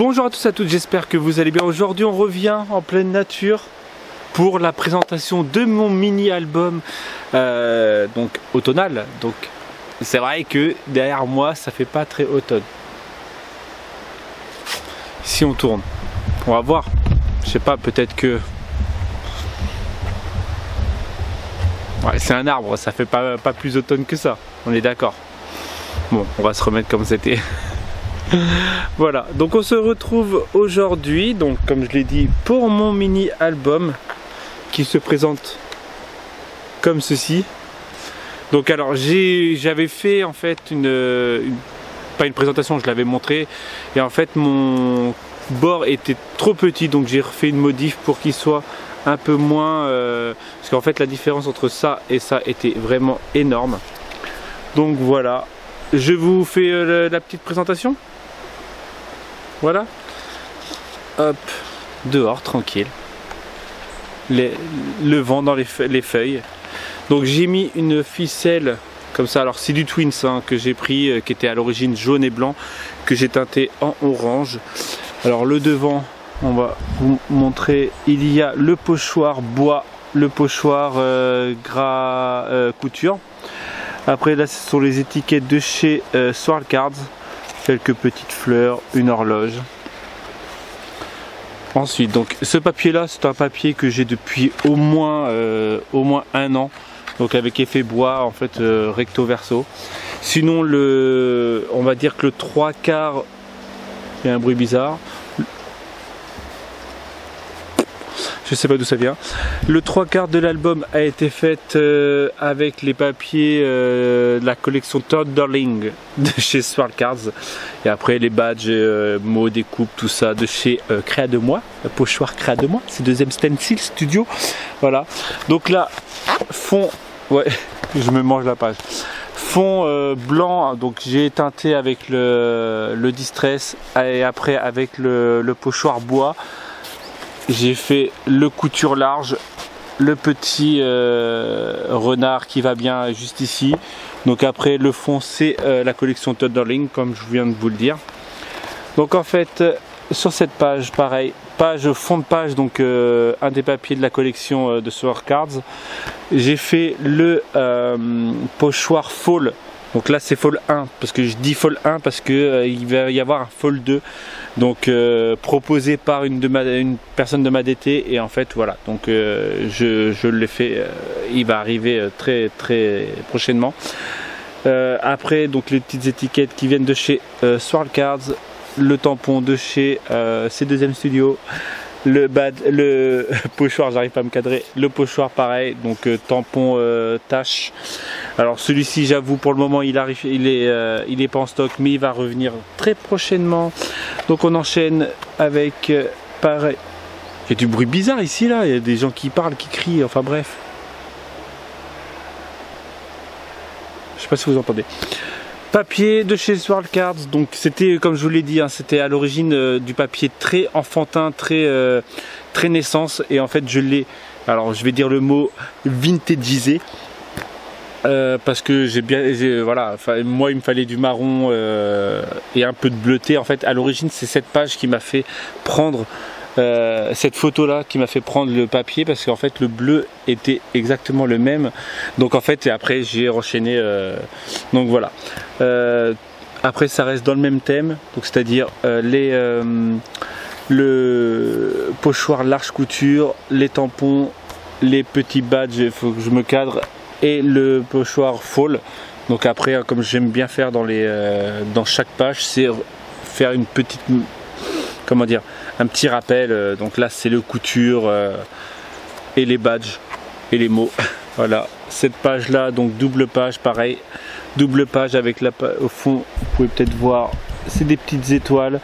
Bonjour à tous et à toutes, j'espère que vous allez bien. Aujourd'hui on revient en pleine nature pour la présentation de mon mini-album donc automnal. Donc c'est vrai que derrière moi ça fait pas très automne. Si on tourne, on va voir. Je sais pas, peut-être que... Ouais, c'est un arbre, ça fait pas plus automne que ça, on est d'accord. Bon, on va se remettre comme c'était. Voilà, donc on se retrouve aujourd'hui, donc comme je l'ai dit, pour mon mini album qui se présente comme ceci. Donc alors j'avais fait en fait pas une présentation, je l'avais montré, et en fait mon bord était trop petit, donc j'ai refait une modif pour qu'il soit un peu moins, parce qu'en fait la différence entre ça et ça était vraiment énorme. Donc voilà, je vous fais la petite présentation. Voilà, hop, dehors, tranquille, le vent dans les feuilles. Donc j'ai mis une ficelle comme ça, alors c'est du Twins hein, que j'ai pris, qui était à l'origine jaune et blanc, que j'ai teinté en orange. Alors le devant, on va vous montrer, il y a le pochoir bois, le pochoir gras couture. Après là ce sont les étiquettes de chez Swartcards. Quelques petites fleurs, une horloge. Ensuite, donc ce papier là, c'est un papier que j'ai depuis au moins 1 an, donc avec effet bois en fait recto verso. Sinon on va dire que le 3/4, il y a un bruit bizarre. Je sais pas d'où ça vient. Le 3/4 de l'album a été fait avec les papiers de la collection Thunderling de chez Swartcards. Et après les badges, mots, découpe, tout ça de chez Créa de Moi, pochoir Créa de Moi, c'est deuxième stencil studio. Voilà. Donc là, fond, ouais, je me mange la page. Fond blanc, donc j'ai teinté avec le Distress et après avec le pochoir bois. J'ai fait le couture large, le petit renard qui va bien juste ici. Donc après le fond c'est la collection Thunderling comme je viens de vous le dire. Donc en fait sur cette page pareil, fond de page, donc un des papiers de la collection de Swartcards. J'ai fait le pochoir fall. Donc là c'est fall 1, parce que je dis fall 1 parce que il va y avoir un fall 2, donc proposé par une personne de ma DT, et en fait voilà, donc je l'ai fait, il va arriver très prochainement. Après donc les petites étiquettes qui viennent de chez Swartcards, le tampon de chez C2M Studio, le pochoir, j'arrive pas à me cadrer, le pochoir pareil, donc tampon tache. Alors celui-ci j'avoue pour le moment il est pas en stock, mais il va revenir très prochainement. Donc on enchaîne avec pareil. Il y a du bruit bizarre ici là, il y a des gens qui parlent, qui crient, enfin bref. Je sais pas si vous entendez. Papier de chez Swartcards, donc c'était comme je vous l'ai dit, hein, c'était à l'origine du papier très enfantin, très naissance, et en fait je l'ai, alors je vais dire le mot vintagisé, parce que voilà, moi il me fallait du marron et un peu de bleuté. En fait à l'origine c'est cette page qui m'a fait prendre cette photo là, qui m'a fait prendre le papier, parce qu'en fait le bleu était exactement le même. Donc en fait, et après j'ai enchaîné, donc voilà. Après ça reste dans le même thème, donc c'est à dire le pochoir large couture, les tampons, les petits badges, il faut que je me cadre, et le pochoir fall. Donc après, comme j'aime bien faire dans chaque page, c'est faire une petite, comment dire, un petit rappel. Donc là c'est le couture et les badges et les mots. Voilà, cette page là, donc double page, pareil, double page avec au fond, vous pouvez peut-être voir, c'est des petites étoiles.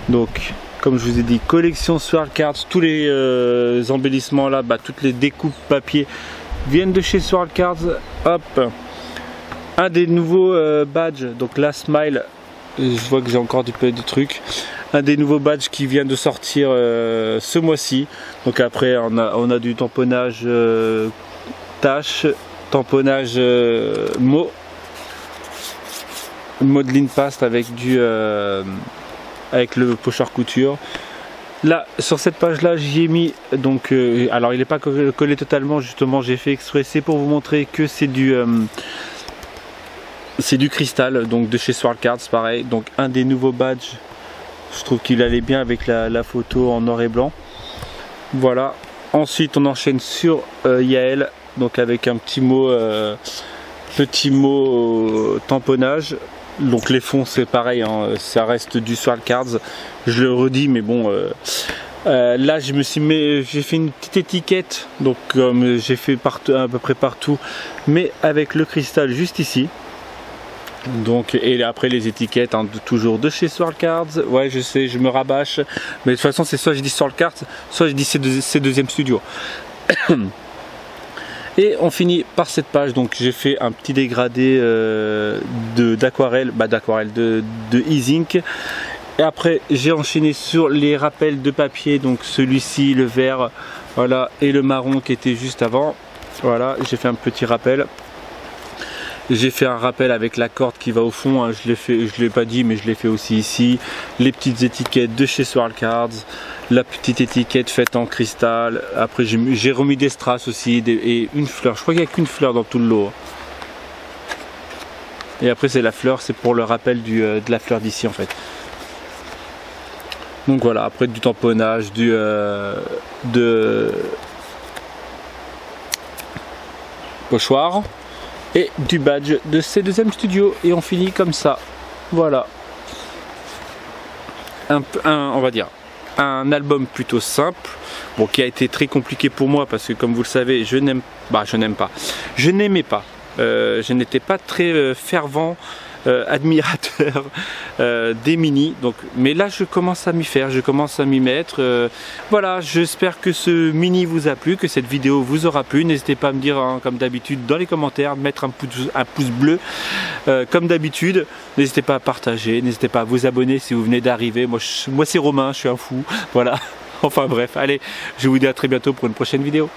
Donc comme je vous ai dit, collection Swartcards, tous les embellissements là, toutes les découpes papier viennent de chez Swartcards. Hop, un des nouveaux badges, donc la smile, je vois que j'ai encore du trucs. Un des nouveaux badges qui vient de sortir ce mois-ci. Donc après on a du tamponnage tâche, tamponnage modeling paste avec du avec le pochoir couture. Là sur cette page là j'y ai mis donc alors il n'est pas collé totalement, justement j'ai fait exprès, c'est pour vous montrer que c'est du cristal, donc de chez Swirl Cards, pareil, donc un des nouveaux badges. Je trouve qu'il allait bien avec la photo en noir et blanc. Voilà, ensuite on enchaîne sur Yael, donc avec un petit mot tamponnage. Donc les fonds c'est pareil, hein, ça reste du Swirl Cards, je le redis, mais bon là j'ai fait une petite étiquette, donc comme j'ai fait partout, à peu près partout, mais avec le cristal juste ici. Donc, et après les étiquettes hein, toujours de chez Swirl Cards. Ouais, je sais, je me rabâche, mais de toute façon c'est soit je dis Swirl Cards, soit je dis c'est deuxième studio. Et on finit par cette page, donc j'ai fait un petit dégradé d'aquarelle, de e-ink. Et après j'ai enchaîné sur les rappels de papier, donc celui-ci, le vert, voilà, et le marron qui était juste avant. Voilà, j'ai fait un petit rappel. J'ai fait un rappel avec la corde qui va au fond, hein, je l'ai pas dit mais je l'ai fait aussi ici. Les petites étiquettes de chez Swirl Cards, la petite étiquette faite en cristal. Après j'ai remis des strass aussi et une fleur, je crois qu'il n'y a qu'une fleur dans tout le lot. Et après c'est la fleur, c'est pour le rappel de la fleur d'ici en fait. Donc voilà, après du tamponnage, de pochoir et du badge de C2M Studio, et on finit comme ça. Voilà, on va dire un album plutôt simple, bon, qui a été très compliqué pour moi parce que comme vous le savez je n'aimais pas, je n'étais pas très fervent admirateur des mini, donc, mais là je commence à m'y faire, je commence à m'y mettre. Voilà, j'espère que ce mini vous a plu, que cette vidéo vous aura plu. N'hésitez pas à me dire hein, comme d'habitude dans les commentaires, mettre un pouce bleu comme d'habitude. N'hésitez pas à partager, n'hésitez pas à vous abonner si vous venez d'arriver. Moi c'est Romain, je suis un fou, voilà. Enfin bref, allez, je vous dis à très bientôt pour une prochaine vidéo.